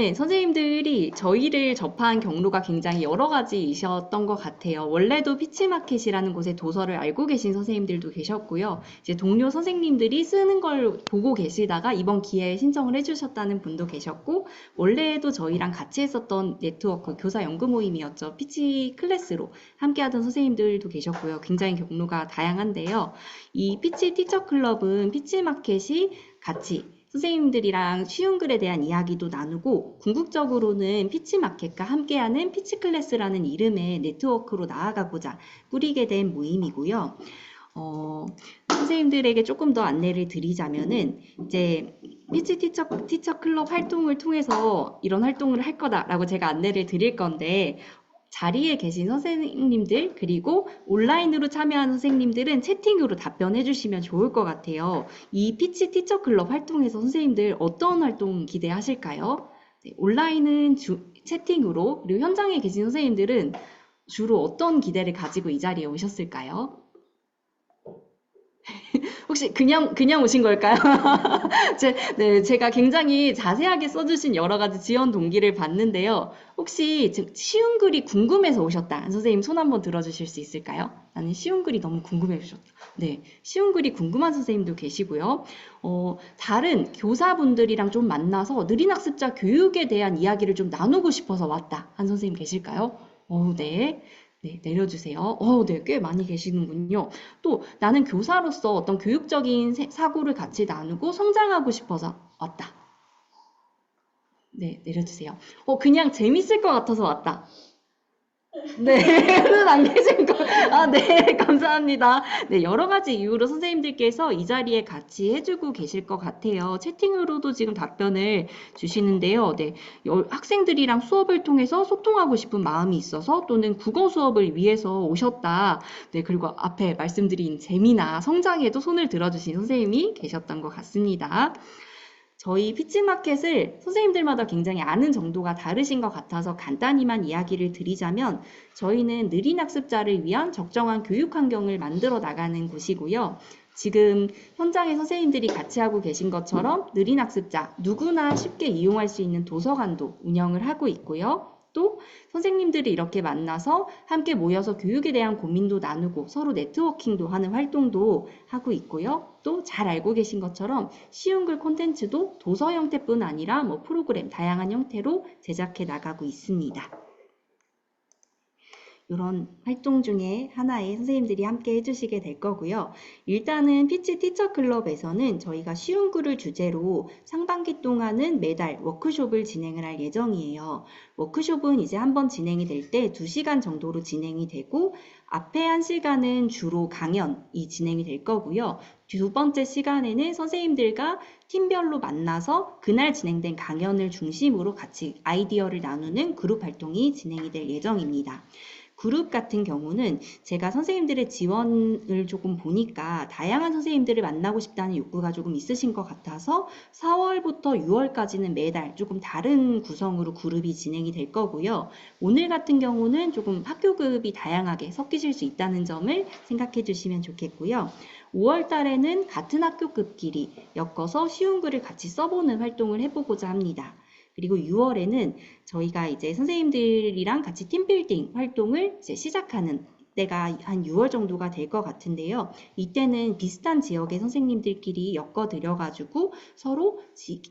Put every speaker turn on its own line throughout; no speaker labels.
네, 선생님들이 저희를 접한 경로가 굉장히 여러 가지이셨던 것 같아요. 원래도 피치마켓이라는 곳의 도서를 알고 계신 선생님들도 계셨고요. 이제 동료 선생님들이 쓰는 걸 보고 계시다가 이번 기회에 신청을 해주셨다는 분도 계셨고, 원래도 저희랑 같이 했었던 네트워크 교사 연구 모임이었죠. 피치 클래스로 함께하던 선생님들도 계셨고요. 굉장히 경로가 다양한데요. 이 피치 티처 클럽은 피치마켓이 같이 선생님들이랑 쉬운 글에 대한 이야기도 나누고 궁극적으로는 피치마켓과 함께하는 피치클래스라는 이름의 네트워크로 나아가고자 꾸리게 된 모임이고요. 선생님들에게 조금 더 안내를 드리자면은 이제 피치 티처 클럽 활동을 통해서 이런 활동을 할 거다라고 제가 안내를 드릴 건데 자리에 계신 선생님들 그리고 온라인으로 참여하는 선생님들은 채팅으로 답변해 주시면 좋을 것 같아요. 이 피치 티처 클럽 활동에서 선생님들 어떤 활동 기대하실까요? 네, 온라인은 채팅으로 그리고 현장에 계신 선생님들은 주로 어떤 기대를 가지고 이 자리에 오셨을까요? 혹시 그냥 오신 걸까요? 네, 제가 굉장히 자세하게 써주신 여러 가지 지원 동기를 봤는데요. 혹시 쉬운 글이 궁금해서 오셨다. 선생님 손 한번 들어주실 수 있을까요? 나는 쉬운 글이 너무 궁금해 주셨다. 네, 쉬운 글이 궁금한 선생님도 계시고요. 다른 교사분들이랑 좀 만나서 느린 학습자 교육에 대한 이야기를 좀 나누고 싶어서 왔다. 한 선생님 계실까요? 네. 네, 내려주세요. 네, 꽤 많이 계시는군요. 또 나는 교사로서 어떤 교육적인 사고를 같이 나누고 성장하고 싶어서 왔다. 네, 내려주세요. 그냥 재밌을 것 같아서 왔다. 네, 는 안 계신 거. 네, 감사합니다. 네, 여러 가지 이유로 선생님들께서 이 자리에 같이 해주고 계실 것 같아요. 채팅으로도 지금 답변을 주시는데요. 네, 학생들이랑 수업을 통해서 소통하고 싶은 마음이 있어서 또는 국어 수업을 위해서 오셨다. 네, 그리고 앞에 말씀드린 재미나 성장에도 손을 들어주신 선생님이 계셨던 것 같습니다. 저희 피치마켓을 선생님들마다 굉장히 아는 정도가 다르신 것 같아서 간단히만 이야기를 드리자면 저희는 느린 학습자를 위한 적정한 교육 환경을 만들어 나가는 곳이고요. 지금 현장에 선생님들이 같이 하고 계신 것처럼 느린 학습자 누구나 쉽게 이용할 수 있는 도서관도 운영을 하고 있고요. 또 선생님들이 이렇게 만나서 함께 모여서 교육에 대한 고민도 나누고 서로 네트워킹도 하는 활동도 하고 있고요. 또 잘 알고 계신 것처럼 쉬운 글 콘텐츠도 도서 형태뿐 아니라 프로그램 다양한 형태로 제작해 나가고 있습니다. 이런 활동 중에 하나에 선생님들이 함께 해주시게 될 거고요. 일단은 피치 티처 클럽에서는 저희가 쉬운 글을 주제로 상반기 동안은 매달 워크숍을 진행을 할 예정이에요. 워크숍은 이제 한번 진행이 될 때 2시간 정도로 진행이 되고 앞에 1시간은 주로 강연이 진행이 될 거고요. 두 번째 시간에는 선생님들과 팀별로 만나서 그날 진행된 강연을 중심으로 같이 아이디어를 나누는 그룹 활동이 진행이 될 예정입니다. 그룹 같은 경우는 제가 선생님들의 지원을 조금 보니까 다양한 선생님들을 만나고 싶다는 욕구가 조금 있으신 것 같아서 4월부터 6월까지는 매달 조금 다른 구성으로 그룹이 진행이 될 거고요. 오늘 같은 경우는 조금 학교급이 다양하게 섞이실 수 있다는 점을 생각해 주시면 좋겠고요. 5월 달에는 같은 학교급끼리 엮어서 쉬운 글을 같이 써보는 활동을 해보고자 합니다. 그리고 6월에는 저희가 이제 선생님들이랑 같이 팀빌딩 활동을 이제 시작하는 때가 한 6월 정도가 될 것 같은데요. 이때는 비슷한 지역의 선생님들끼리 엮어드려가지고 서로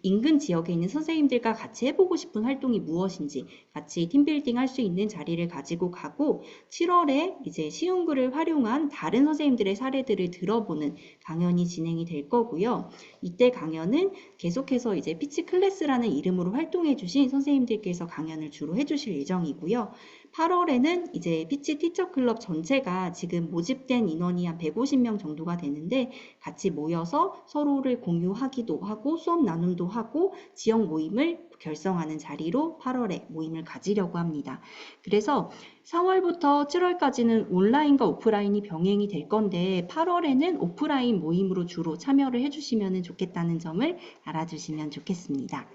인근 지역에 있는 선생님들과 같이 해보고 싶은 활동이 무엇인지 같이 팀빌딩 할 수 있는 자리를 가지고 가고 7월에 이제 쉬운 글을 활용한 다른 선생님들의 사례들을 들어보는 강연이 진행이 될 거고요. 이때 강연은 계속해서 이제 피치 클래스라는 이름으로 활동해 주신 선생님들께서 강연을 주로 해주실 예정이고요. 8월에는 이제 피치 티처 클럽 전체가 지금 모집된 인원이 한 150명 정도가 되는데 같이 모여서 서로를 공유하기도 하고 수업 나눔도 하고 지역 모임을 결성하는 자리로 8월에 모임을 가지려고 합니다. 그래서 4월부터 7월까지는 온라인과 오프라인이 병행이 될 건데 8월에는 오프라인 모임으로 주로 참여를 해주시면 좋겠다는 점을 알아주시면 좋겠습니다.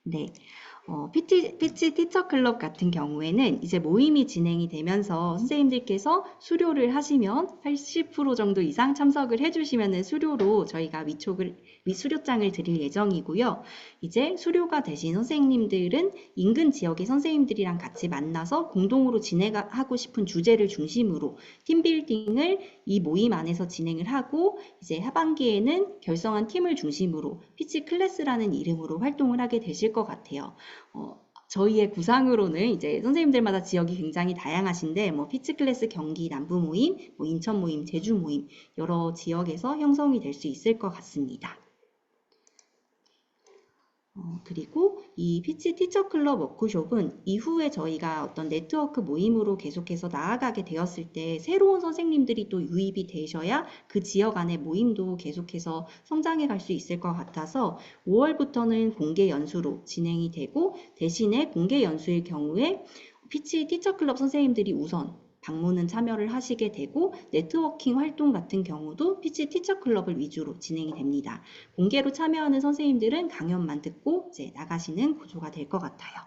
네. 피치 티처 클럽 같은 경우에는 이제 모임이 진행이 되면서 선생님들께서 수료를 하시면 80% 정도 이상 참석을 해주시면 수료로 저희가 위수료장을 드릴 예정이고요. 이제 수료가 되신 선생님들은 인근 지역의 선생님들이랑 같이 만나서 공동으로 진행하고 싶은 주제를 중심으로 팀빌딩을 이 모임 안에서 진행을 하고 이제 하반기에는 결성한 팀을 중심으로 피치 클래스라는 이름으로 활동을 하게 되실 것 같아요. 저희의 구상으로는 이제 선생님들마다 지역이 굉장히 다양하신데 피치 클래스 경기 남부 모임, 인천 모임, 제주 모임 여러 지역에서 형성이 될 수 있을 것 같습니다. 그리고 이 피치 티처 클럽 워크숍은 이후에 저희가 어떤 네트워크 모임으로 계속해서 나아가게 되었을 때 새로운 선생님들이 또 유입이 되셔야 그 지역 안의 모임도 계속해서 성장해 갈 수 있을 것 같아서 5월부터는 공개 연수로 진행이 되고 대신에 공개 연수일 경우에 피치 티처 클럽 선생님들이 우선 방문은 참여를 하시게 되고 네트워킹 활동 같은 경우도 피치 티처 클럽을 위주로 진행이 됩니다. 공개로 참여하는 선생님들은 강연만 듣고 이제 나가시는 구조가 될 것 같아요.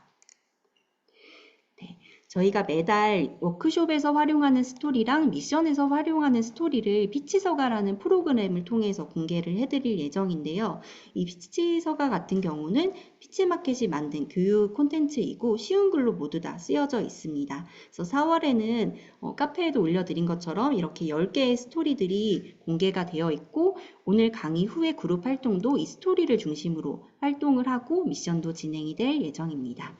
네, 저희가 매달 워크숍에서 활용하는 스토리랑 미션에서 활용하는 스토리를 피치서가라는 프로그램을 통해서 공개를 해드릴 예정인데요. 이 피치서가 같은 경우는 피치마켓이 만든 교육 콘텐츠이고 쉬운 글로 모두 다 쓰여져 있습니다. 그래서 4월에는 카페에도 올려드린 것처럼 이렇게 10개의 스토리들이 공개가 되어 있고 오늘 강의 후에 그룹 활동도 이 스토리를 중심으로 활동을 하고 미션도 진행이 될 예정입니다.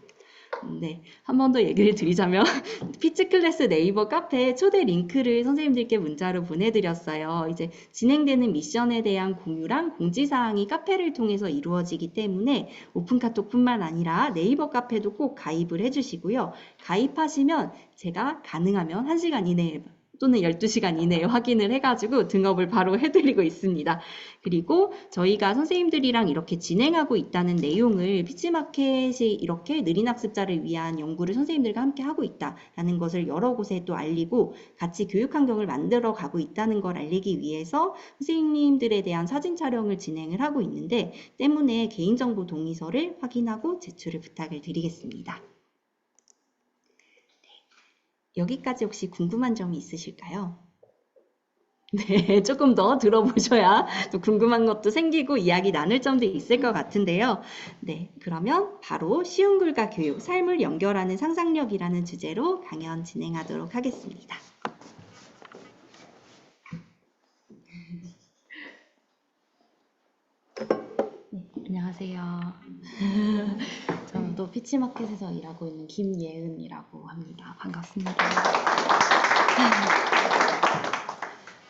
네, 한 번 더 얘기를 드리자면 피치 클래스 네이버 카페 초대 링크를 선생님들께 문자로 보내드렸어요. 이제 진행되는 미션에 대한 공유랑 공지사항이 카페를 통해서 이루어지기 때문에 오픈카톡뿐만 아니라 네이버 카페도 꼭 가입을 해주시고요. 가입하시면 제가 가능하면 1시간 이내에 또는 12시간 이내에 확인을 해가지고 등업을 바로 해드리고 있습니다. 그리고 저희가 선생님들이랑 이렇게 진행하고 있다는 내용을 피치마켓이 이렇게 느린 학습자를 위한 연구를 선생님들과 함께 하고 있다라는 것을 여러 곳에 또 알리고 같이 교육 환경을 만들어 가고 있다는 걸 알리기 위해서 선생님들에 대한 사진 촬영을 진행을 하고 있는데 때문에 개인정보 동의서를 확인하고 제출을 부탁을 드리겠습니다. 여기까지 혹시 궁금한 점이 있으실까요? 네, 조금 더 들어보셔야 또 궁금한 것도 생기고 이야기 나눌 점도 있을 것 같은데요. 네, 그러면 바로 쉬운 글과 교육, 삶을 연결하는 상상력이라는 주제로 강연 진행하도록 하겠습니다.
네, 안녕하세요. 저는 또 피치마켓에서 일하고 있는 김예은이라고 합니다. 반갑습니다.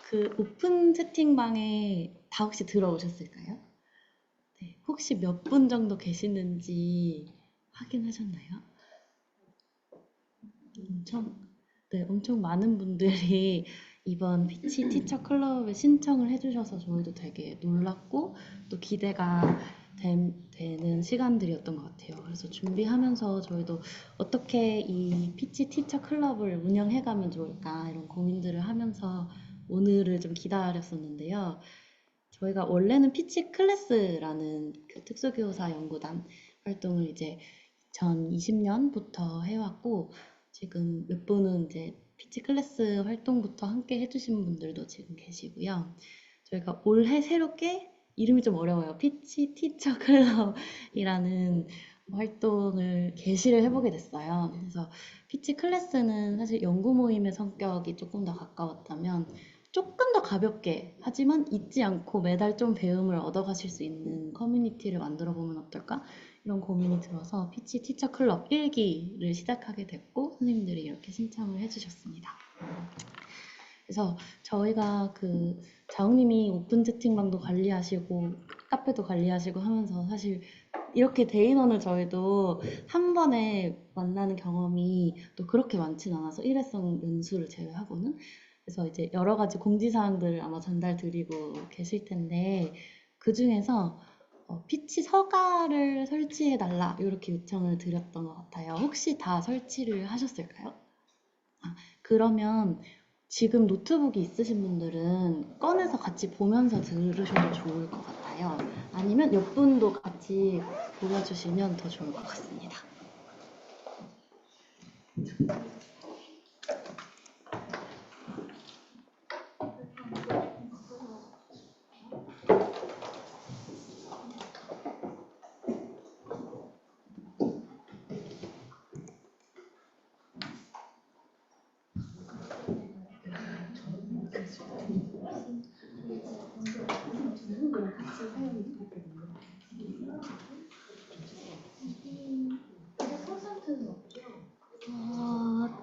그 오픈 채팅방에 다 혹시 들어오셨을까요? 네, 혹시 몇 분 정도 계시는지 확인하셨나요? 엄청 많은 분들이 이번 피치 티처 클럽에 신청을 해주셔서 저희도 되게 놀랐고 또 기대가 되는 시간들이었던 것 같아요. 그래서 준비하면서 저희도 어떻게 이 피치 티처 클럽을 운영해가면 좋을까 이런 고민들을 하면서 오늘을 좀 기다렸었는데요. 저희가 원래는 피치 클래스라는 그 특수교사 연구단 활동을 이제 2020년부터 해왔고 지금 몇 분은 이제 피치 클래스 활동부터 함께 해주신 분들도 지금 계시고요. 저희가 올해 새롭게 이름이 좀 어려워요. 피치 티처 클럽이라는 활동을 개시를 해보게 됐어요. 그래서 피치 클래스는 사실 연구 모임의 성격이 조금 더 가까웠다면 조금 더 가볍게 하지만 잊지 않고 매달 좀 배움을 얻어가실 수 있는 커뮤니티를 만들어 보면 어떨까? 이런 고민이 들어서 피치 티처 클럽 1기를 시작하게 됐고 선생님들이 이렇게 신청을 해주셨습니다. 그래서 저희가 그 자웅님이 오픈 채팅방도 관리하시고 카페도 관리하시고 하면서 사실 이렇게 대인원을 저희도 한 번에 만나는 경험이 또 그렇게 많진 않아서 일회성 연수를 제외하고는 그래서 이제 여러 가지 공지사항들을 아마 전달 드리고 계실 텐데 그 중에서 피치 서가를 설치해달라 이렇게 요청을 드렸던 것 같아요. 혹시 다 설치를 하셨을까요? 그러면 지금 노트북이 있으신 분들은 꺼내서 같이 보면서 들으셔도 좋을 것 같아요. 좋을까요? 아니면 옆분도 같이 보여주시면 더 좋을 것 같습니다.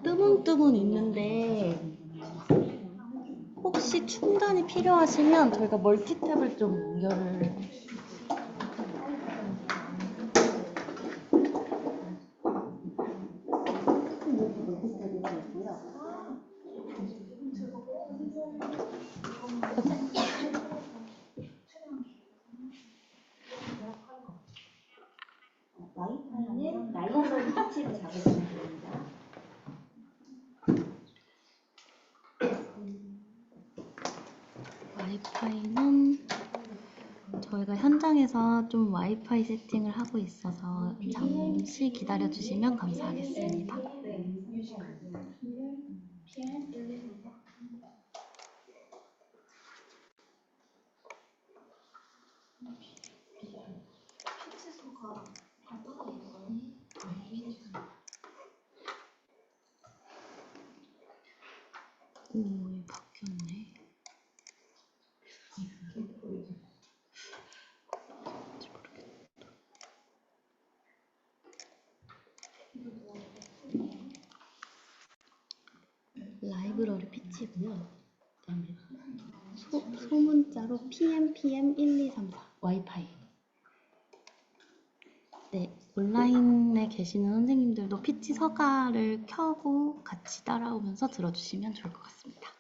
뜨문뜨문 있는데 혹시 충전이 필요하시면 저희가 멀티탭을 좀 연결을
와이파이는 라이브러리 PC로 잡으시면 됩니다.
와이파이는 저희가 현장에서 좀 와이파이 세팅을 하고 있어서 잠시 기다려 주시면 감사하겠습니다. 오, 바뀌었네. 라이브러리 PC고요. 그다음에 소문자로 PM1234 와이파이. 네, 온라인에 계시는 선생님들도 PC 서가를 켜고 같이 따라오면서 들어주시면 좋을 것 같습니다.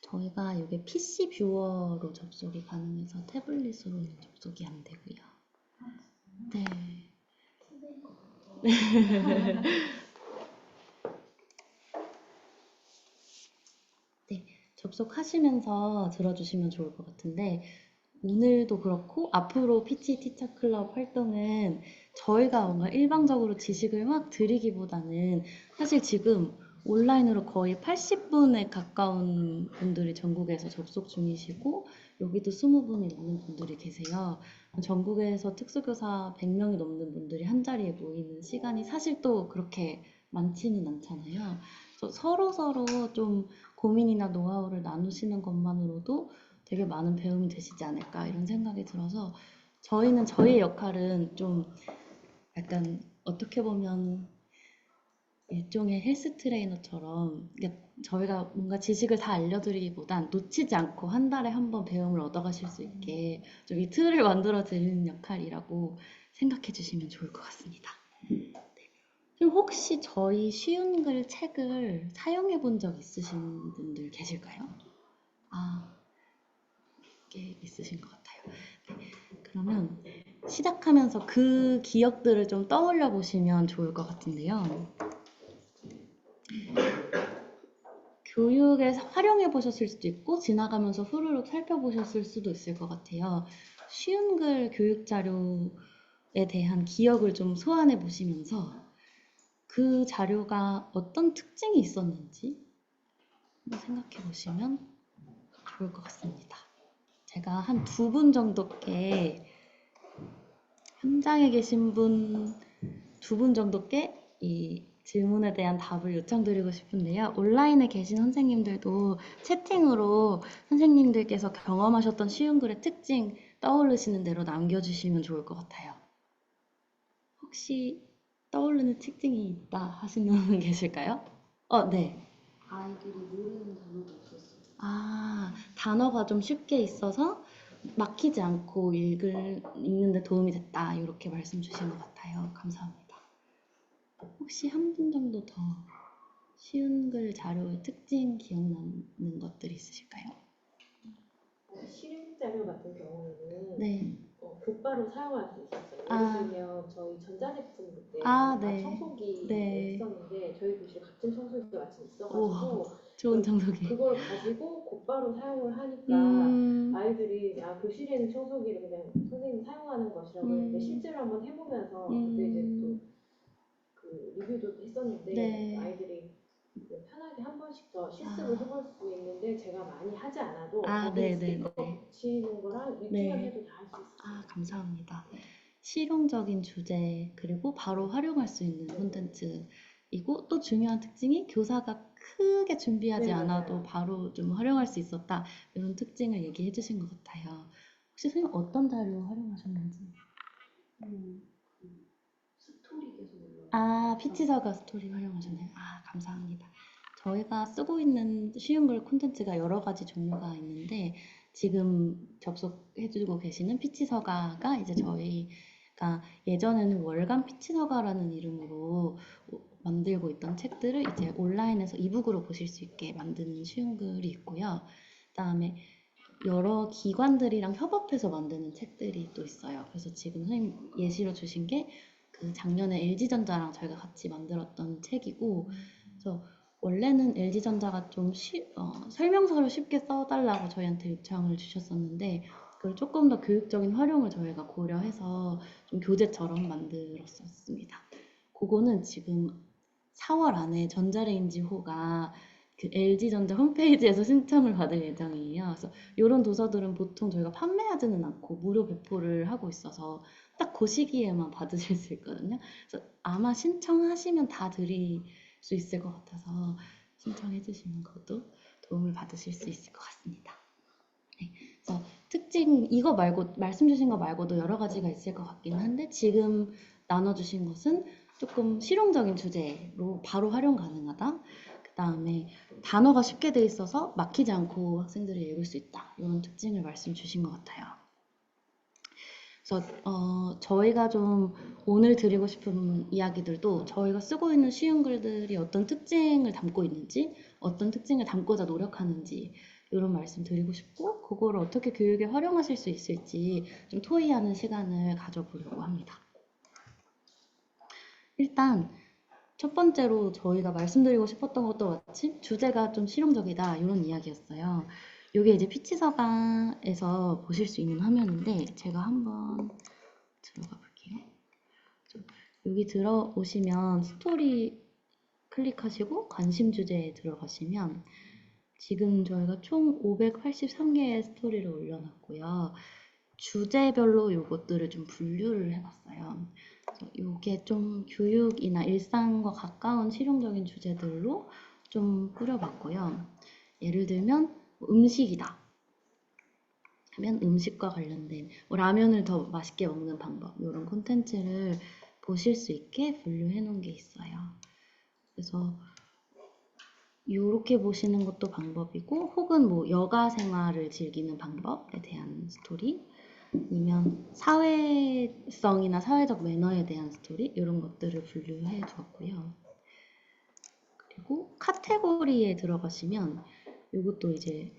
저희가 이게 PC 뷰어로 접속이 가능해서 태블릿으로는 접속이 안 되고요. 네. 네, 접속하시면서 들어주시면 좋을 것 같은데 오늘도 그렇고 앞으로 PC 티처 클럽 활동은 저희가 뭔가 일방적으로 지식을 막 드리기보다는 사실 지금 온라인으로 거의 80분에 가까운 분들이 전국에서 접속 중이시고 여기도 20분이 넘는 분들이 계세요. 전국에서 특수교사 100명이 넘는 분들이 한자리에 모이는 시간이 사실 또 그렇게 많지는 않잖아요. 그래서 서로서로 좀 고민이나 노하우를 나누시는 것만으로도 되게 많은 배움이 되시지 않을까 이런 생각이 들어서 저희는 저희의 역할은 좀 약간 어떻게 보면 일종의 헬스 트레이너처럼 저희가 뭔가 지식을 다 알려드리기보단 놓치지 않고 한 달에 한 번 배움을 얻어가실 수 있게 좀 이 틀을 만들어 드리는 역할이라고 생각해 주시면 좋을 것 같습니다. 그럼 혹시 저희 쉬운 글 책을 사용해 본 적 있으신 분들 계실까요? 아, 꽤 있으신 것 같아요. 네, 그러면 시작하면서 그 기억들을 좀 떠올려 보시면 좋을 것 같은데요. 교육에 활용해 보셨을 수도 있고 지나가면서 후루룩 살펴보셨을 수도 있을 것 같아요. 쉬운 글 교육 자료에 대한 기억을 좀 소환해 보시면서 그 자료가 어떤 특징이 있었는지 한번 생각해 보시면 좋을 것 같습니다. 제가 한 2분 정도께 현장에 계신 분 2분 정도께 이 질문에 대한 답을 요청드리고 싶은데요. 온라인에 계신 선생님들도 채팅으로 선생님들께서 경험하셨던 쉬운 글의 특징 떠오르시는 대로 남겨주시면 좋을 것 같아요. 혹시 떠오르는 특징이 있다 하시는 분 계실까요? 네.
아이들이 모르는 단어가 없었어요.
아, 단어가 좀 쉽게 있어서 막히지 않고 읽는데 도움이 됐다. 이렇게 말씀 주신 것 같아요. 감사합니다. 혹시 한 분 정도 더 쉬운 글 자료의 특징 기억나는 것들이 있으실까요?
실용 자료 같은 경우에는
네.
곧바로 사용할 수 있었어요.
아.
예를 들면 저희 전자제품 그때
네.
청소기
네.
했었는데 저희 교실 같은 청소기가 마침
우와.
있어가지고
좋은 청소기.
그걸 가지고 곧바로 사용을 하니까
음,
아이들이 교실에는 청소기를 그냥 선생님이 사용하는 것이라고 했는데 실제로 한번 해보면서 그때 이제 또 그 리뷰도 했었는데
네.
아이들이 편하게 한 번씩 더 실습을 해볼 수 있는데 제가 많이 하지 않아도 거기
네네네.
스티커 붙이는 거랑 읽기만
네.
해도 다 할 수 있어요.
감사합니다. 실용적인 주제, 그리고 바로 활용할 수 있는
네.
콘텐츠이고, 또 중요한 특징이 교사가 크게 준비하지
네,
않아도
맞아요.
바로 좀 활용할 수 있었다. 이런 특징을 얘기해 주신 것 같아요. 혹시 선생님 어떤 자료 활용하셨는지?
스토리 계속 올라오고.
피치사과 스토리 활용하셨네요. 감사합니다. 저희가 쓰고 있는 쉬운 글 콘텐츠가 여러 가지 종류가 있는데, 지금 접속해주고 계시는 피치서가가 이제 저희가 예전에는 월간 피치서가라는 이름으로 만들고 있던 책들을 이제 온라인에서 이북으로 보실 수 있게 만드는 쉬운 글이 있고요. 그다음에 여러 기관들이랑 협업해서 만드는 책들이 또 있어요. 그래서 지금 선생님 예시로 주신 게 그 작년에 LG전자랑 저희가 같이 만들었던 책이고, 그래서 원래는 LG전자가 좀 설명서를 쉽게 써달라고 저희한테 요청을 주셨었는데, 그걸 조금 더 교육적인 활용을 저희가 고려해서 좀 교재처럼 만들었었습니다. 그거는 지금 4월 안에 전자레인지호가 그 LG전자 홈페이지에서 신청을 받을 예정이에요. 그래서 이런 도서들은 보통 저희가 판매하지는 않고 무료 배포를 하고 있어서 딱 그 시기에만 받으실 수 있거든요. 그래서 아마 신청하시면 다 드릴 수 있을 것 같아서 신청해 주시는 것도 도움을 받으실 수 있을 것 같습니다. 네, 그래서 특징 이거 말고 말씀 주신 거 말고도 여러 가지가 있을 것 같긴 한데, 지금 나눠주신 것은 조금 실용적인 주제로 바로 활용 가능하다. 그 다음에 단어가 쉽게 돼 있어서 막히지 않고 학생들이 읽을 수 있다. 이런 특징을 말씀 주신 것 같아요. 그래서 저희가 좀 오늘 드리고 싶은 이야기들도 저희가 쓰고 있는 쉬운 글들이 어떤 특징을 담고 있는지, 어떤 특징을 담고자 노력하는지 이런 말씀 드리고 싶고, 그거를 어떻게 교육에 활용하실 수 있을지 좀 토의하는 시간을 가져보려고 합니다. 일단 첫 번째로 저희가 말씀드리고 싶었던 것도 마침 주제가 좀 실용적이다 이런 이야기였어요. 이게 이제 피치서가에서 보실 수 있는 화면인데, 제가 한번 들어가 볼게요. 여기 들어오시면 스토리 클릭하시고 관심 주제에 들어가시면 지금 저희가 총 583개의 스토리를 올려놨고요. 주제별로 요것들을 좀 분류를 해봤어요. 그래서 요게 좀 교육이나 일상과 가까운 실용적인 주제들로 좀 꾸려봤고요. 예를 들면 음식이다 하면 음식과 관련된 라면을 더 맛있게 먹는 방법, 이런 콘텐츠를 보실 수 있게 분류해 놓은 게 있어요. 그래서 이렇게 보시는 것도 방법이고, 혹은 뭐 여가 생활을 즐기는 방법에 대한 스토리, 아니면 사회성이나 사회적 매너에 대한 스토리, 이런 것들을 분류해 두었고요. 그리고 카테고리에 들어가시면 이것도 이제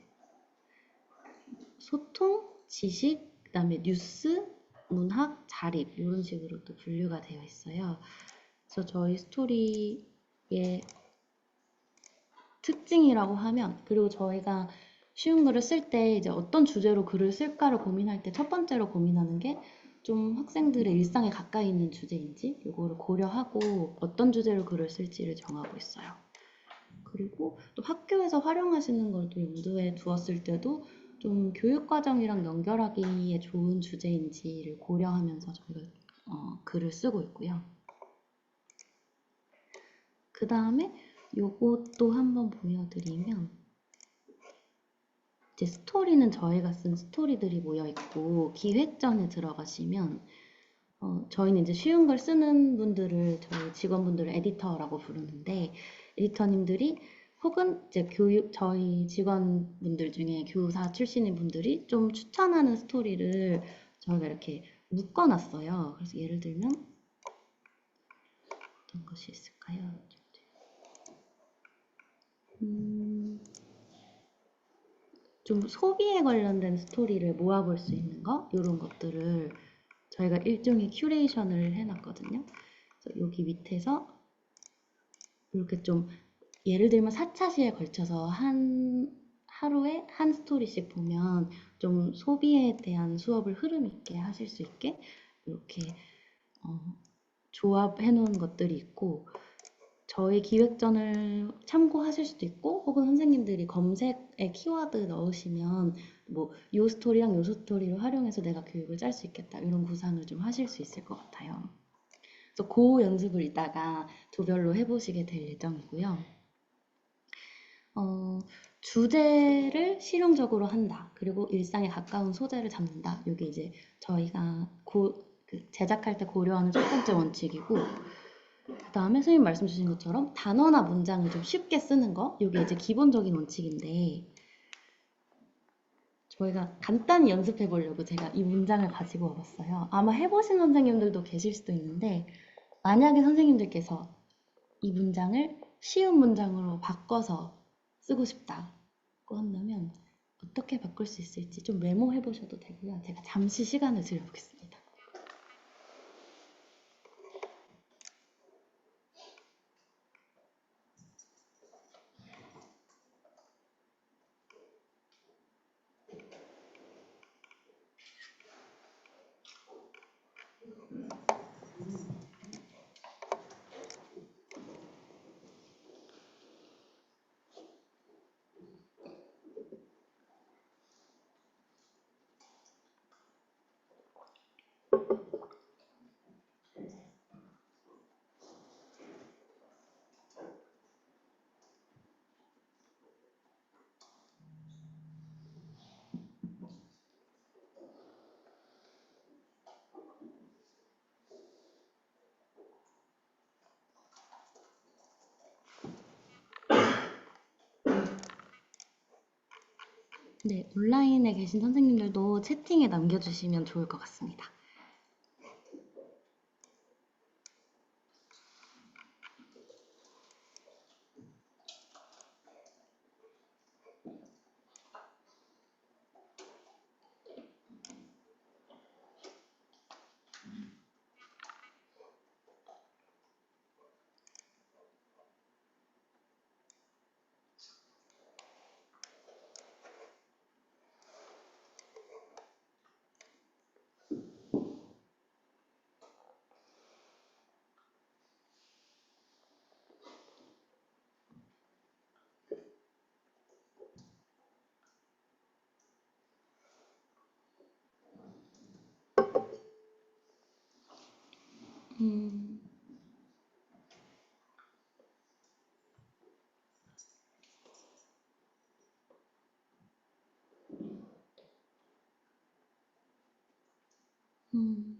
소통, 지식, 그다음에 뉴스, 문학, 자립 이런 식으로 또 분류가 되어 있어요. 그래서 저희 스토리의 특징이라고 하면, 그리고 저희가 쉬운 글을 쓸 때 이제 어떤 주제로 글을 쓸까를 고민할 때 첫 번째로 고민하는 게 좀 학생들의 일상에 가까이 있는 주제인지 이거를 고려하고 어떤 주제로 글을 쓸지를 정하고 있어요. 그리고 또 학교에서 활용하시는 걸 또 염두에 두었을 때도 좀 교육과정이랑 연결하기에 좋은 주제인지를 고려하면서 저희가 글을 쓰고 있고요. 그 다음에 요것도 한번 보여드리면, 이제 스토리는 저희가 쓴 스토리들이 모여 있고, 기획전에 들어가시면 저희는 이제 쉬운 걸 쓰는 분들을 저희 직원분들을 에디터라고 부르는데, 에디터님들이 혹은 이제 저희 직원분들 중에 교사 출신인 분들이 좀 추천하는 스토리를 저희가 이렇게 묶어놨어요. 그래서 예를 들면 어떤 것이 있을까요? 좀 소비에 관련된 스토리를 모아볼 수 있는 거, 이런 것들을 저희가 일종의 큐레이션을 해놨거든요. 그래서 여기 밑에서 이렇게 좀 예를 들면 4차 시에 걸쳐서 하루에 한 스토리씩 보면 좀 소비에 대한 수업을 흐름 있게 하실 수 있게 이렇게 조합해 놓은 것들이 있고, 저희 기획전을 참고하실 수도 있고, 혹은 선생님들이 검색에 키워드 넣으시면 뭐 요 스토리랑 요 스토리를 활용해서 내가 교육을 짤 수 있겠다, 이런 구상을 좀 하실 수 있을 것 같아요. 그래서 그 연습을 이따가 조별로 해보시게 될 예정이고요. 주제를 실용적으로 한다. 그리고 일상에 가까운 소재를 잡는다. 이게 이제 저희가 제작할 때 고려하는 첫 번째 원칙이고, 그 다음에 선생님 말씀 주신 것처럼 단어나 문장을 좀 쉽게 쓰는 거, 이게 이제 기본적인 원칙인데, 저희가 간단히 연습해 보려고 제가 이 문장을 가지고 와봤어요. 아마 해보신 선생님들도 계실 수도 있는데, 만약에 선생님들께서 이 문장을 쉬운 문장으로 바꿔서 쓰고 싶다고 한다면 어떻게 바꿀 수 있을지 좀 메모해 보셔도 되고요. 제가 잠시 시간을 드려보겠습니다. 네, 온라인에 계신 선생님들도 채팅에 남겨주시면 좋을 것 같습니다. 음, 음,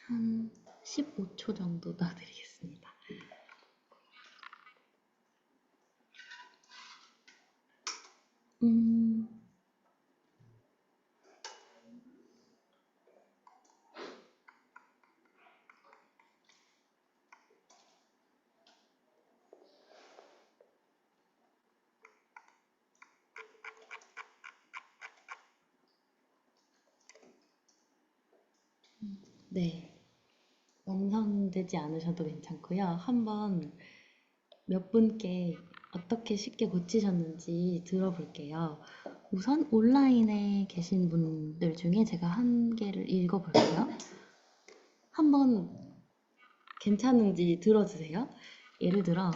한 15초 정도 넣어드리겠습니다. 음, 네, 완성되지 않으셔도 괜찮고요. 한번 몇 분께 어떻게 쉽게 고치셨는지 들어볼게요. 우선 온라인에 계신 분들 중에 제가 한 개를 읽어볼게요. 한번 괜찮은지 들어주세요. 예를 들어,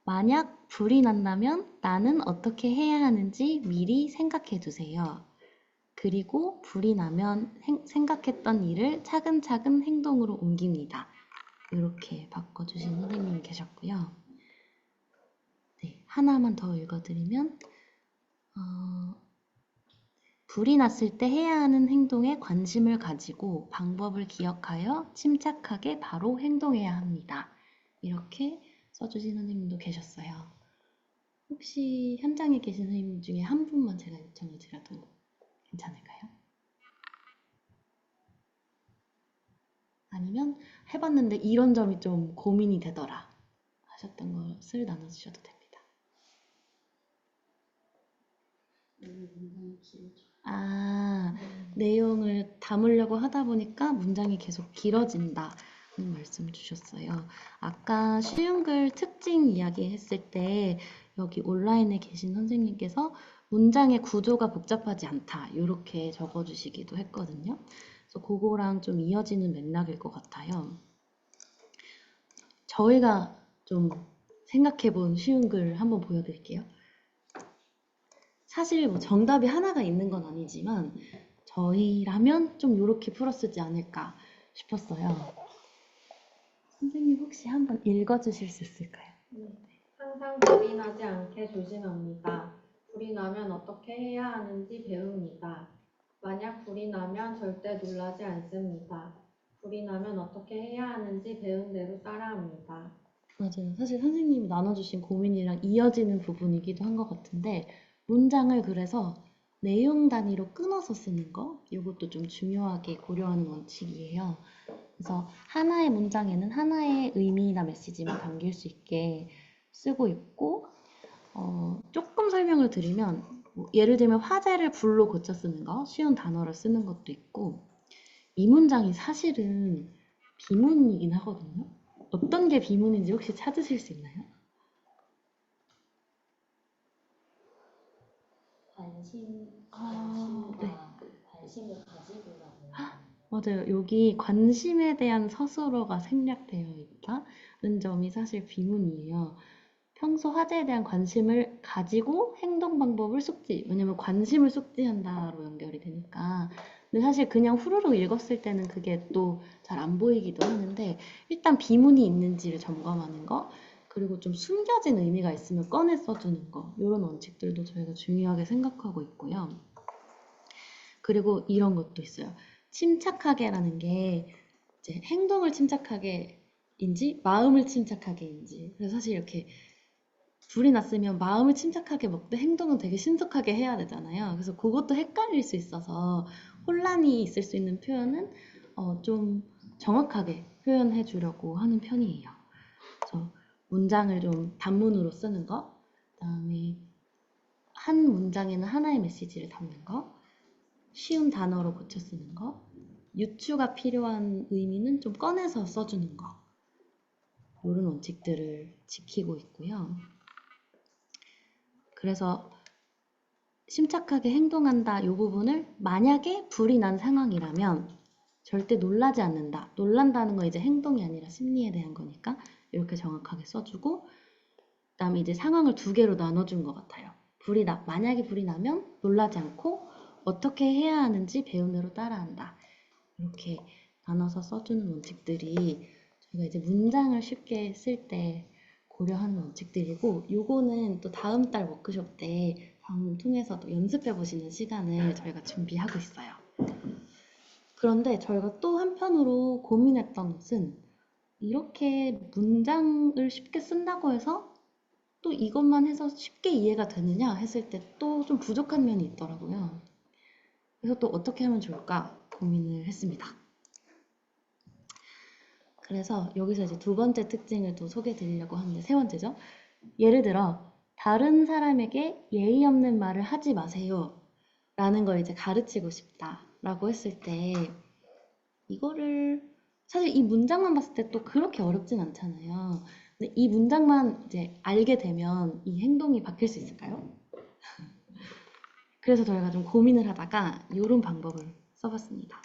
만약 불이 난다면 나는 어떻게 해야 하는지 미리 생각해 두세요. 그리고 불이 나면 생각했던 일을 차근차근 행동으로 옮깁니다. 이렇게 바꿔주신 선생님이 계셨고요. 네, 하나만 더 읽어드리면, 불이 났을 때 해야 하는 행동에 관심을 가지고 방법을 기억하여 침착하게 바로 행동해야 합니다. 이렇게 써주신 선생님도 계셨어요. 혹시 현장에 계신 선생님 중에 한 분만 제가 요청을 드려도 괜찮을까요? 아니면 해봤는데 이런 점이 좀 고민이 되더라 하셨던 것을 나눠주셔도 됩니다.
문장이 길어져.
내용을 담으려고 하다 보니까 문장이 계속 길어진다는 말씀 주셨어요. 아까 쉬운 글 특징 이야기 했을 때 여기 온라인에 계신 선생님께서 문장의 구조가 복잡하지 않다 이렇게 적어주시기도 했거든요. 그래서 그거랑 좀 이어지는 맥락일 것 같아요. 저희가 좀 생각해본 쉬운 글 한번 보여드릴게요. 사실 뭐 정답이 하나가 있는 건 아니지만 저희라면 좀 이렇게 풀었지 않을까 싶었어요. 선생님 혹시 한번 읽어주실 수 있을까요?
항상 불이 나지 않게 조심합니다. 불이 나면 어떻게 해야 하는지 배웁니다. 만약 불이 나면 절대 놀라지 않습니다. 불이 나면 어떻게 해야 하는지 배운 대로 따라합니다.
맞아요. 사실 선생님이 나눠주신 고민이랑 이어지는 부분이기도 한 것 같은데 문장을 그래서 내용 단위로 끊어서 쓰는 거 이것도 좀 중요하게 고려하는 원칙이에요. 그래서 하나의 문장에는 하나의 의미나 메시지만 담길 수 있게 쓰고 있고 조금 설명을 드리면 뭐 예를 들면 화재를 불로 고쳐 쓰는 거 쉬운 단어를 쓰는 것도 있고 이 문장이 사실은 비문이긴 하거든요. 어떤 게 비문인지 혹시 찾으실 수 있나요? 네.
관심을 가지고라는.
맞아요. 여기 관심에 대한 서술어가 생략되어 있다는 점이 사실 비문이에요. 평소 화제에 대한 관심을 가지고 행동 방법을 숙지. 왜냐면 관심을 숙지한다로 연결이 되니까. 근데 사실 그냥 후루룩 읽었을 때는 그게 또 잘 안 보이기도 하는데 일단 비문이 있는지를 점검하는 거 그리고 좀 숨겨진 의미가 있으면 꺼내 써주는 거 이런 원칙들도 저희가 중요하게 생각하고 있고요. 그리고 이런 것도 있어요. 침착하게라는 게 이제 행동을 침착하게인지 마음을 침착하게인지 그래서 사실 이렇게 불이 났으면 마음을 침착하게 먹되 행동은 되게 신속하게 해야 되잖아요. 그래서 그것도 헷갈릴 수 있어서 혼란이 있을 수 있는 표현은 좀 정확하게 표현해 주려고 하는 편이에요. 그래서 문장을 좀 단문으로 쓰는 거, 그다음에 한 문장에는 하나의 메시지를 담는 거, 쉬운 단어로 고쳐 쓰는 거, 유추가 필요한 의미는 좀 꺼내서 써주는 거 이런 원칙들을 지키고 있고요. 그래서 침착하게 행동한다 이 부분을 만약에 불이 난 상황이라면 절대 놀라지 않는다. 놀란다는 건 이제 행동이 아니라 심리에 대한 거니까 이렇게 정확하게 써주고 그다음에 이제 상황을 두 개로 나눠준 것 같아요. 만약에 불이 나면 놀라지 않고 어떻게 해야 하는지 배운 대로 따라한다. 이렇게 나눠서 써주는 원칙들이 저희가 이제 문장을 쉽게 쓸 때 고려하는 원칙들이고 요거는 또 다음 달 워크숍 때 통해서도 연습해 보시는 시간을 저희가 준비하고 있어요. 그런데 저희가 또 한편으로 고민했던 것은 이렇게 문장을 쉽게 쓴다고 해서 또 이것만 해서 쉽게 이해가 되느냐 했을 때 또 좀 부족한 면이 있더라고요. 그래서 또 어떻게 하면 좋을까 고민을 했습니다. 그래서 여기서 이제 두 번째 특징을 또 소개해 드리려고 하는데 세 번째죠. 예를 들어 다른 사람에게 예의 없는 말을 하지 마세요 라는 걸 이제 가르치고 싶다 라고 했을 때 이거를 사실 이 문장만 봤을 때 또 그렇게 어렵진 않잖아요. 근데 이 문장만 이제 알게 되면 이 행동이 바뀔 수 있을까요? 그래서 저희가 좀 고민을 하다가 이런 방법을 써봤습니다.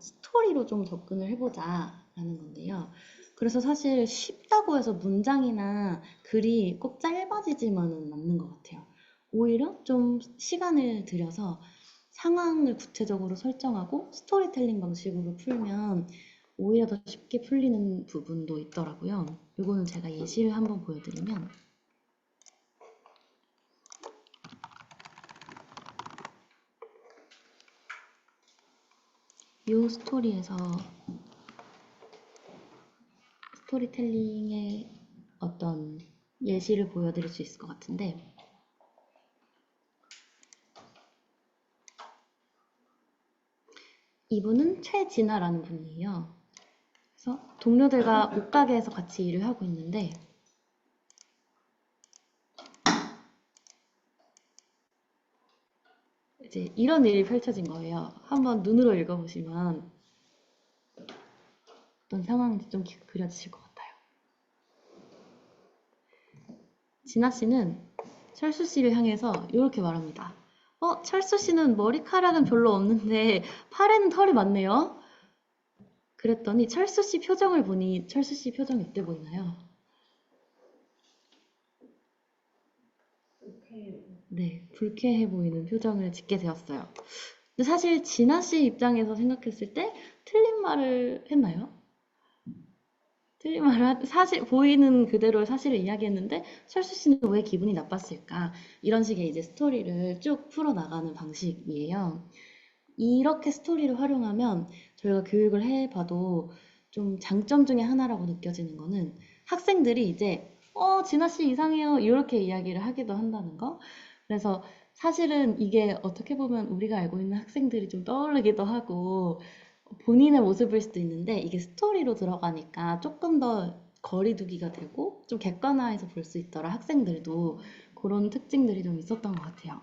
스토리로 좀 접근을 해보자 라는 건데요. 그래서 사실 쉽다고 해서 문장이나 글이 꼭 짧아지지만은 않는 것 같아요. 오히려 좀 시간을 들여서 상황을 구체적으로 설정하고 스토리텔링 방식으로 풀면 오히려 더 쉽게 풀리는 부분도 있더라고요. 이거는 제가 예시를 한번 보여드리면 이 스토리에서 스토리텔링의 어떤 예시를 보여드릴 수 있을 것 같은데 이분은 최진아라는 분이에요. 그래서 동료들과 옷가게에서 같이 일을 하고 있는데 이제 이런 일이 펼쳐진 거예요. 한번 눈으로 읽어보시면 어떤 상황인지 좀 그려지실 것 같아요. 진아 씨는 철수 씨를 향해서 이렇게 말합니다. 철수 씨는 머리카락은 별로 없는데 팔에는 털이 많네요. 그랬더니 철수 씨 표정을 보니 철수 씨 표정이 어때 보이나요? 네, 불쾌해 보이는 표정을 짓게 되었어요. 근데 사실 진아 씨 입장에서 생각했을 때 틀린 말을 했나요? 틀린 말을 사실 보이는 그대로의 사실을 이야기했는데 철수 씨는 왜 기분이 나빴을까? 이런 식의 이제 스토리를 쭉 풀어나가는 방식이에요. 이렇게 스토리를 활용하면 저희가 교육을 해봐도 좀 장점 중에 하나라고 느껴지는 거는 학생들이 이제 진아 씨 이상해요 이렇게 이야기를 하기도 한다는 거. 그래서 사실은 이게 어떻게 보면 우리가 알고 있는 학생들이 좀 떠오르기도 하고 본인의 모습일 수도 있는데 이게 스토리로 들어가니까 조금 더 거리두기가 되고 좀 객관화해서 볼 수 있더라. 학생들도 그런 특징들이 좀 있었던 것 같아요.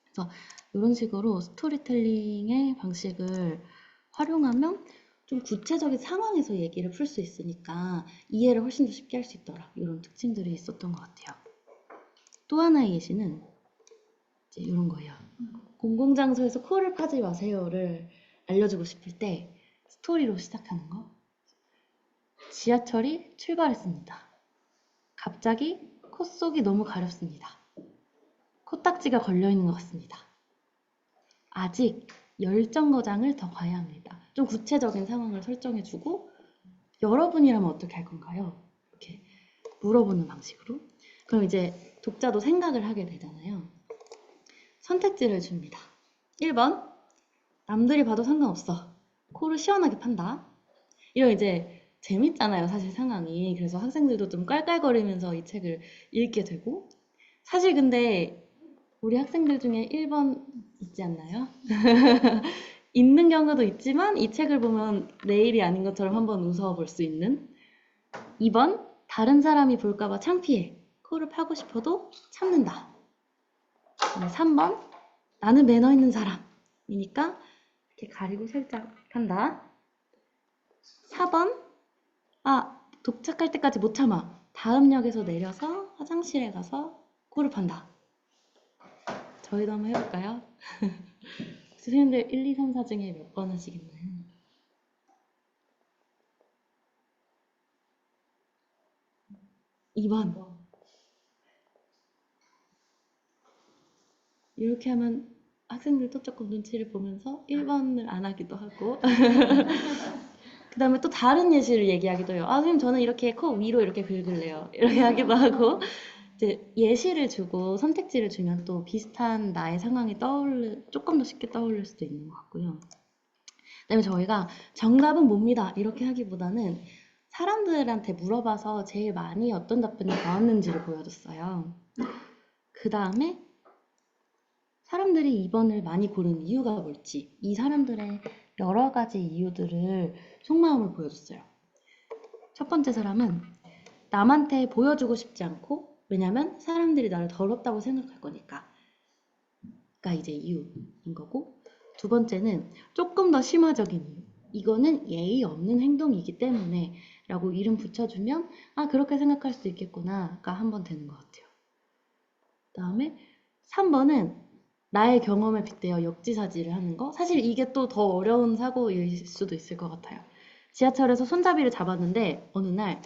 그래서 이런 식으로 스토리텔링의 방식을 활용하면 좀 구체적인 상황에서 얘기를 풀 수 있으니까 이해를 훨씬 더 쉽게 할 수 있더라. 이런 특징들이 있었던 것 같아요. 또 하나의 예시는 이제 이런 거예요. 공공장소에서 코를 파지 마세요를 알려주고 싶을 때 스토리로 시작하는 거. 지하철이 출발했습니다. 갑자기 콧속이 너무 가렵습니다. 코딱지가 걸려있는 것 같습니다. 아직 열정거장을 더 가야 합니다. 좀 구체적인 상황을 설정해주고 여러분이라면 어떻게 할 건가요? 이렇게 물어보는 방식으로. 그럼 이제 독자도 생각을 하게 되잖아요. 선택지를 줍니다. 1번 남들이 봐도 상관없어. 코를 시원하게 판다. 이런 이제 재밌잖아요, 사실 상황이. 그래서 학생들도 좀 깔깔거리면서 이 책을 읽게 되고. 사실 근데 우리 학생들 중에 1번 있지 않나요? 있는 경우도 있지만 이 책을 보면 내일이 아닌 것처럼 한번 웃어볼 수 있는. 2번 다른 사람이 볼까봐 창피해. 코를 파고 싶어도 참는다. 3번 나는 매너 있는 사람이니까 이렇게 가리고 살짝 한다. 4번 도착할 때까지 못 참아. 다음 역에서 내려서 화장실에 가서 코를 판다. 저희도 한번 해볼까요? 선생님들 1, 2, 3, 4 중에 몇 번 하시겠나요? 2번. 이렇게 하면 학생들도 조금 눈치를 보면서 1번을 안 하기도 하고 그 다음에 또 다른 예시를 얘기하기도 해요. 선생님 저는 이렇게 코 위로 이렇게 긁을래요. 이렇게 하기도 하고 이제 예시를 주고 선택지를 주면 또 비슷한 나의 상황이 조금 더 쉽게 떠오를 수도 있는 것 같고요. 그다음에 저희가 정답은 뭡니다 이렇게 하기보다는 사람들한테 물어봐서 제일 많이 어떤 답변이 나왔는지를 보여줬어요. 그 다음에 사람들이 2번을 많이 고른 이유가 뭘지 이 사람들의 여러 가지 이유들을 속마음을 보여줬어요. 첫 번째 사람은 남한테 보여주고 싶지 않고 왜냐면 사람들이 나를 더럽다고 생각할 거니까 가 이제 이유인 거고 두 번째는 조금 더 심화적인 이유 이거는 예의 없는 행동이기 때문에 라고 이름 붙여주면 그렇게 생각할 수도 있겠구나가 한 번 되는 것 같아요. 그 다음에 3번은 나의 경험에 빗대어 역지사지를 하는 거 사실 이게 또 더 어려운 사고일 수도 있을 것 같아요. 지하철에서 손잡이를 잡았는데 어느 날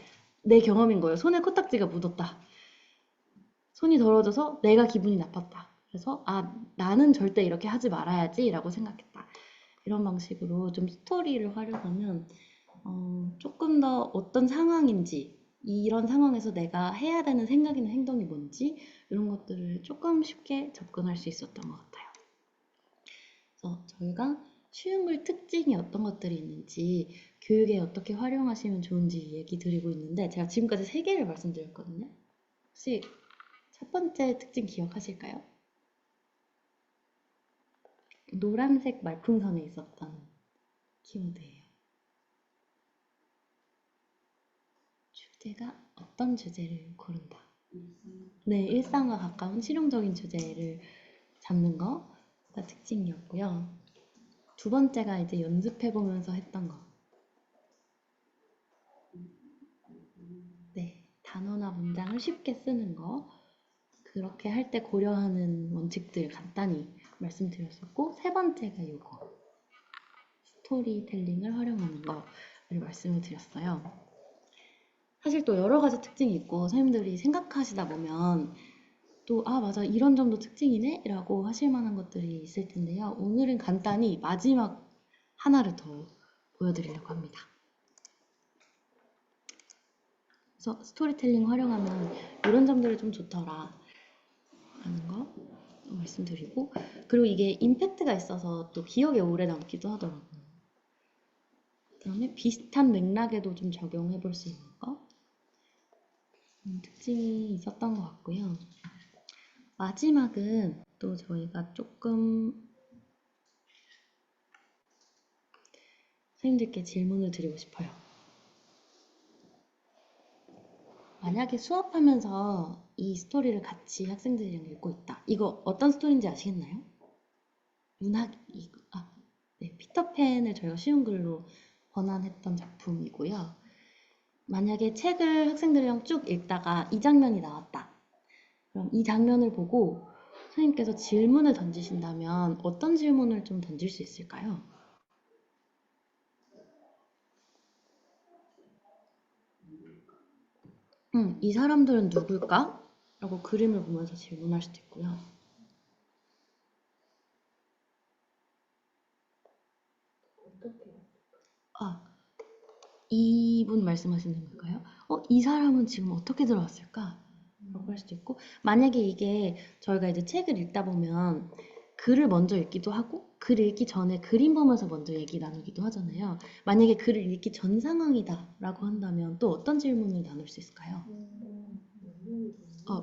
내 경험인 거예요. 손에 코딱지가 묻었다. 손이 더러워져서 내가 기분이 나빴다. 그래서 나는 절대 이렇게 하지 말아야지 라고 생각했다. 이런 방식으로 좀 스토리를 활용하면 조금 더 어떤 상황인지 이런 상황에서 내가 해야 되는 생각이나 행동이 뭔지 이런 것들을 조금 쉽게 접근할 수 있었던 것 같아요. 그래서 저희가 쉬운 글 특징이 어떤 것들이 있는지 교육에 어떻게 활용하시면 좋은지 얘기 드리고 있는데 제가 지금까지 3개를 말씀드렸거든요. 혹시 첫 번째 특징 기억하실까요? 노란색 말풍선에 있었던 키워드예요. 주제가 어떤 주제를 고른다. 네, 일상과 가까운 실용적인 주제를 잡는 거가 특징이었고요. 두 번째가 이제 연습해보면서 했던 거. 네, 단어나 문장을 쉽게 쓰는 거. 그렇게 할 때 고려하는 원칙들 간단히 말씀드렸었고, 세 번째가 요거. 스토리텔링을 활용하는 거를 말씀을 드렸어요. 사실 또 여러 가지 특징이 있고 선생님들이 생각하시다 보면 또 아 맞아 이런 점도 특징이네 라고 하실 만한 것들이 있을 텐데요. 오늘은 간단히 마지막 하나를 더 보여드리려고 합니다. 그래서 스토리텔링 활용하면 이런 점들이 좀 좋더라 라는 거 말씀드리고, 그리고 이게 임팩트가 있어서 또 기억에 오래 남기도 하더라고요. 그 다음에 비슷한 맥락에도 좀 적용해 볼 수 있는 거 특징이 있었던 것 같고요. 마지막은 또 저희가 조금 선생님들께 질문을 드리고 싶어요. 만약에 수업하면서 이 스토리를 같이 학생들이랑 읽고 있다. 이거 어떤 스토리인지 아시겠나요? 네, 피터팬을 저희가 쉬운 글로 번안했던 작품이고요. 만약에 책을 학생들이랑 쭉 읽다가 이 장면이 나왔다. 그럼 이 장면을 보고 선생님께서 질문을 던지신다면 어떤 질문을 좀 던질 수 있을까요? 이 사람들은 누굴까? 라고 그림을 보면서 질문할 수도 있고요. 이분 말씀하시는 걸까요? 이 사람은 지금 어떻게 들어왔을까? 라고 할 수도 있고, 만약에 이게 저희가 이제 책을 읽다 보면 글을 먼저 읽기도 하고 글 읽기 전에 그림 보면서 먼저 얘기 나누기도 하잖아요. 만약에 글을 읽기 전 상황이다 라고 한다면 또 어떤 질문을 나눌 수 있을까요?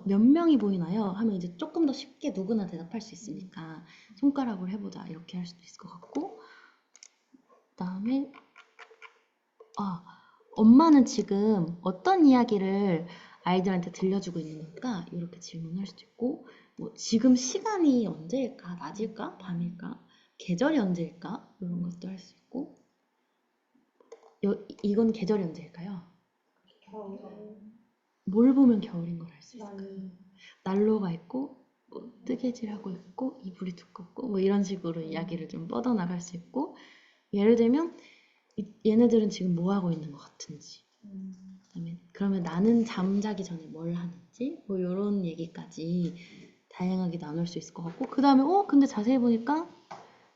몇 명이 보이나요? 하면 이제 조금 더 쉽게 누구나 대답할 수 있으니까 손가락으로 해보자 이렇게 할 수도 있을 것 같고, 그 다음에 엄마는 지금 어떤 이야기를 아이들한테 들려주고 있는 걸까? 이렇게 질문할 수도 있고, 뭐 지금 시간이 언제일까? 낮일까? 밤일까? 계절이 언제일까? 이런 것도 할 수 있고, 이건 계절이 언제일까요? 뭘 보면 겨울인 걸 알 수 있을까요? 난로가 있고, 뭐 뜨개질하고 있고, 이불이 두껍고, 뭐 이런 식으로 이야기를 좀 뻗어나갈 수 있고, 예를 들면 얘네들은 지금 뭐 하고 있는 것 같은지, 그다음에 그러면 나는 잠자기 전에 뭘 하는지, 뭐 이런 얘기까지 다양하게 나눌 수 있을 것 같고, 그 다음에 근데 자세히 보니까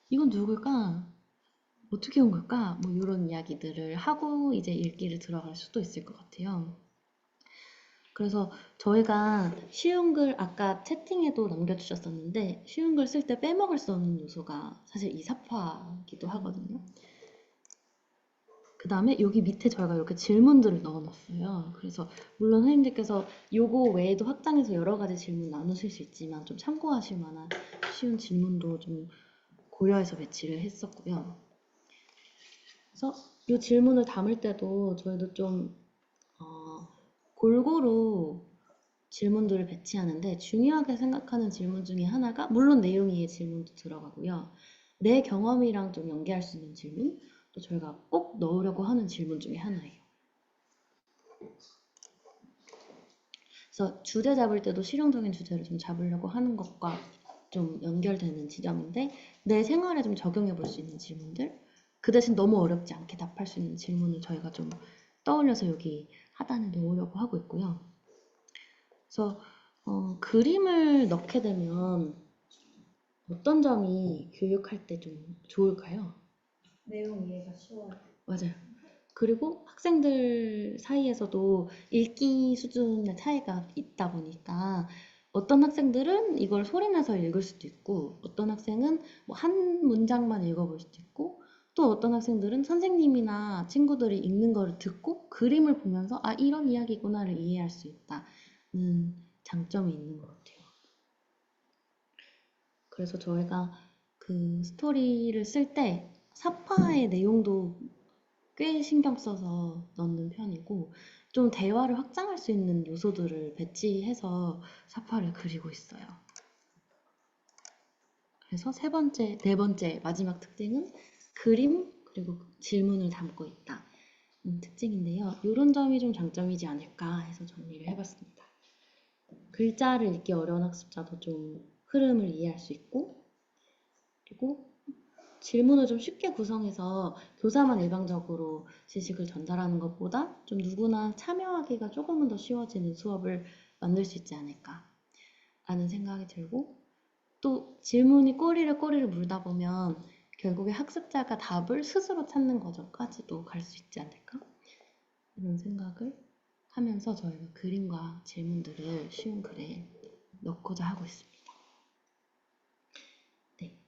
이건 누굴까? 어떻게 온 걸까? 뭐 이런 이야기들을 하고 이제 읽기를 들어갈 수도 있을 것 같아요. 그래서 저희가 쉬운 글 아까 채팅에도 남겨주셨었는데, 쉬운 글 쓸 때 빼먹을 수 없는 요소가 사실 이 사파기도 하거든요. 그 다음에 여기 밑에 저희가 이렇게 질문들을 넣어놨어요. 그래서 물론 선생님들께서 요거 외에도 확장해서 여러 가지 질문 나누실 수 있지만 좀 참고하실 만한 쉬운 질문도 좀 고려해서 배치를 했었고요. 그래서 이 질문을 담을 때도 저희도 좀 골고루 질문들을 배치하는데, 중요하게 생각하는 질문 중에 하나가, 물론 내용 이해 질문도 들어가고요. 내 경험이랑 좀 연계할 수 있는 질문, 또 저희가 꼭 넣으려고 하는 질문 중에 하나예요. 그래서 주제 잡을 때도 실용적인 주제를 좀 잡으려고 하는 것과 좀 연결되는 지점인데, 내 생활에 좀 적용해 볼 수 있는 질문들, 그 대신 너무 어렵지 않게 답할 수 있는 질문을 저희가 좀 떠올려서 여기 하단에 넣으려고 하고 있고요. 그래서 그림을 넣게 되면 어떤 점이 교육할 때 좀 좋을까요?
내용 이해가 쉬워요.
맞아요. 그리고 학생들 사이에서도 읽기 수준의 차이가 있다 보니까 어떤 학생들은 이걸 소리내서 읽을 수도 있고, 어떤 학생은 뭐 한 문장만 읽어볼 수도 있고, 또 어떤 학생들은 선생님이나 친구들이 읽는 거를 듣고 그림을 보면서 이런 이야기구나를 이해할 수 있다는 장점이 있는 것 같아요. 그래서 저희가 그 스토리를 쓸 때 사파의 내용도 꽤 신경 써서 넣는 편이고 좀 대화를 확장할 수 있는 요소들을 배치해서 사파를 그리고 있어요. 그래서 네 번째 마지막 특징은 그림 그리고 질문을 담고 있다. 특징인데요. 이런 점이 좀 장점이지 않을까 해서 정리를 해봤습니다. 글자를 읽기 어려운 학습자도 좀 흐름을 이해할 수 있고 그리고 질문을 좀 쉽게 구성해서 교사만 일방적으로 지식을 전달하는 것보다 좀 누구나 참여하기가 조금은 더 쉬워지는 수업을 만들 수 있지 않을까 라는 생각이 들고 또 질문이 꼬리를 물다 보면 결국에 학습자가 답을 스스로 찾는 과정까지도 갈 수 있지 않을까 이런 생각을 하면서 저희가 그림과 질문들을 쉬운 글에 넣고자 하고 있습니다. 네,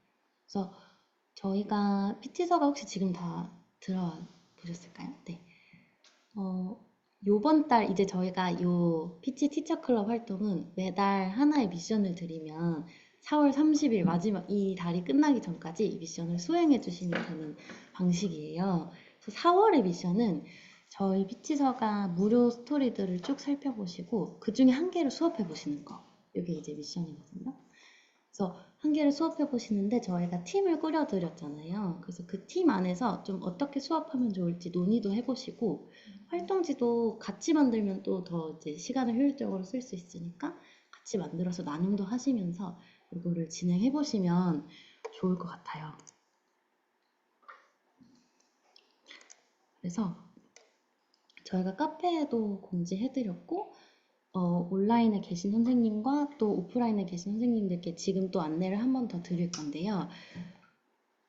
그래서 저희가 PT서가 혹시 지금 다 들어와 보셨을까요? 네. 요번 달 이제 저희가 요 PT 티처 클럽 활동은 매달 하나의 미션을 드리면 4월 30일 마지막 이 달이 끝나기 전까지 이 미션을 수행해 주시면 되는 방식이에요. 그래서 4월의 미션은 저희 PT서가 무료 스토리들을 쭉 살펴보시고 그 중에 한 개를 수업해 보시는 거. 이게 이제 미션이거든요. 그래서 한 개를 수업해 보시는데 저희가 팀을 꾸려드렸잖아요. 그래서 그 팀 안에서 좀 어떻게 수업하면 좋을지 논의도 해보시고 활동지도 같이 만들면 또 더 이제 시간을 효율적으로 쓸 수 있으니까 같이 만들어서 나눔도 하시면서 이거를 진행해 보시면 좋을 것 같아요. 그래서 저희가 카페에도 공지해드렸고 온라인에 계신 선생님과 또 오프라인에 계신 선생님들께 지금 또 안내를 한 번 더 드릴 건데요.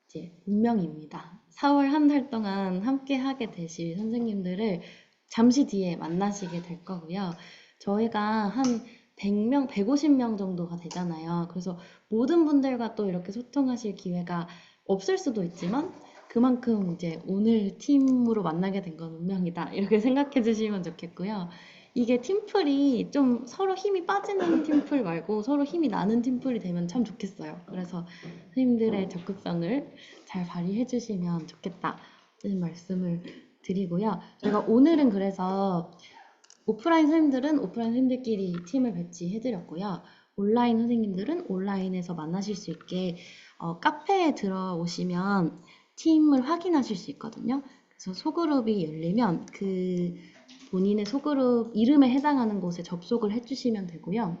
이제 운명입니다. 4월 한 달 동안 함께 하게 되실 선생님들을 잠시 뒤에 만나시게 될 거고요. 저희가 한 100명, 150명 정도가 되잖아요. 그래서 모든 분들과 또 이렇게 소통하실 기회가 없을 수도 있지만 그만큼 이제 오늘 팀으로 만나게 된 건 운명이다. 이렇게 생각해 주시면 좋겠고요. 이게 팀플이 좀 서로 힘이 빠지는 팀플 말고 서로 힘이 나는 팀플이 되면 참 좋겠어요. 그래서 선생님들의 적극성을 잘 발휘해 주시면 좋겠다는 말씀을 드리고요. 저희가 오늘은 그래서 오프라인 선생님들은 오프라인 선생님들끼리 팀을 배치해 드렸고요. 온라인 선생님들은 온라인에서 만나실 수 있게 카페에 들어오시면 팀을 확인하실 수 있거든요. 그래서 소그룹이 열리면 그 본인의 소그룹 이름에 해당하는 곳에 접속을 해주시면 되고요.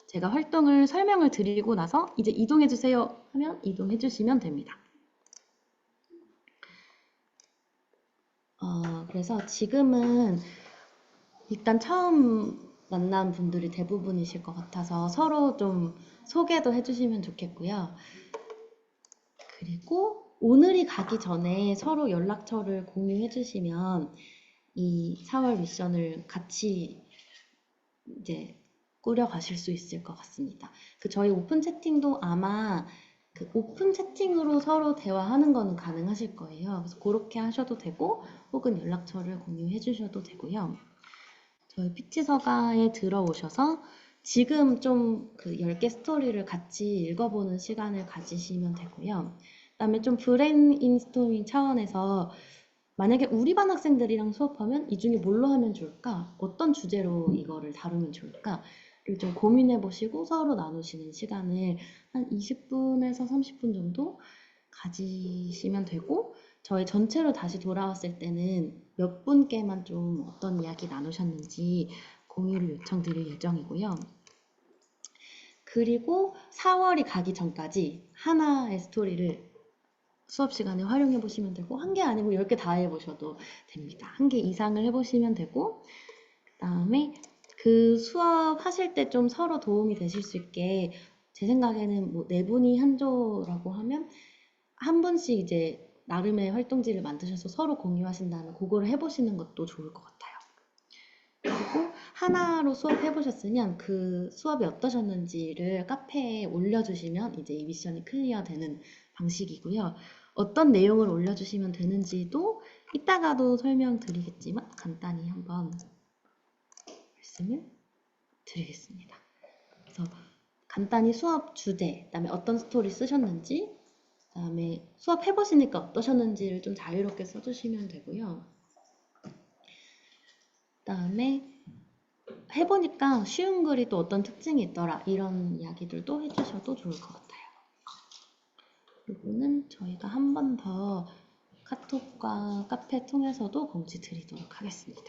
제가 활동을 설명을 드리고 나서 이제 이동해주세요 하면 이동해주시면 됩니다. 그래서 지금은 일단 처음 만난 분들이 대부분이실 것 같아서 서로 좀 소개도 해주시면 좋겠고요. 그리고 오늘이 가기 전에 서로 연락처를 공유해 주시면 이 4월 미션을 같이 이제 꾸려 가실 수 있을 것 같습니다. 저희 오픈 채팅도 아마 그 오픈 채팅으로 서로 대화하는 거는 가능하실 거예요. 그래서 그렇게 하셔도 되고 혹은 연락처를 공유해 주셔도 되고요. 저희 피치서가에 들어오셔서 지금 좀 그 10개 스토리를 같이 읽어보는 시간을 가지시면 되고요. 그다음에 좀 브레인스토밍 차원에서 만약에 우리 반 학생들이랑 수업하면 이 중에 뭘로 하면 좋을까? 어떤 주제로 이거를 다루면 좋을까? 를 좀 고민해 보시고 서로 나누시는 시간을 한 20분에서 30분 정도 가지시면 되고 저희 전체로 다시 돌아왔을 때는 몇 분께만 좀 어떤 이야기 나누셨는지 공유를 요청드릴 예정이고요. 그리고 4월이 가기 전까지 하나의 스토리를 수업 시간에 활용해 보시면 되고 한 개 아니고 10개 다 해보셔도 됩니다. 한 개 이상을 해보시면 되고 그 다음에 그 수업 하실 때 좀 서로 도움이 되실 수 있게 제 생각에는 뭐 4분이 한 조라고 하면 한 분씩 이제 나름의 활동지를 만드셔서 서로 공유하신다면 그거를 해보시는 것도 좋을 것 같아요. 그리고 하나로 수업 해보셨으면 그 수업이 어떠셨는지를 카페에 올려주시면 이제 이 미션이 클리어되는 방식이고요. 어떤 내용을 올려주시면 되는지도 이따가도 설명드리겠지만 간단히 한번 말씀을 드리겠습니다. 그래서 간단히 수업 주제, 그다음에 어떤 스토리 쓰셨는지, 그다음에 수업 해보시니까 어떠셨는지를 좀 자유롭게 써주시면 되고요. 그다음에 해보니까 쉬운 글이 또 어떤 특징이 있더라 이런 이야기들도 해주셔도 좋을 것 같아요. 이거는 저희가 한 번 더 카톡과 카페 통해서도 공지 드리도록 하겠습니다.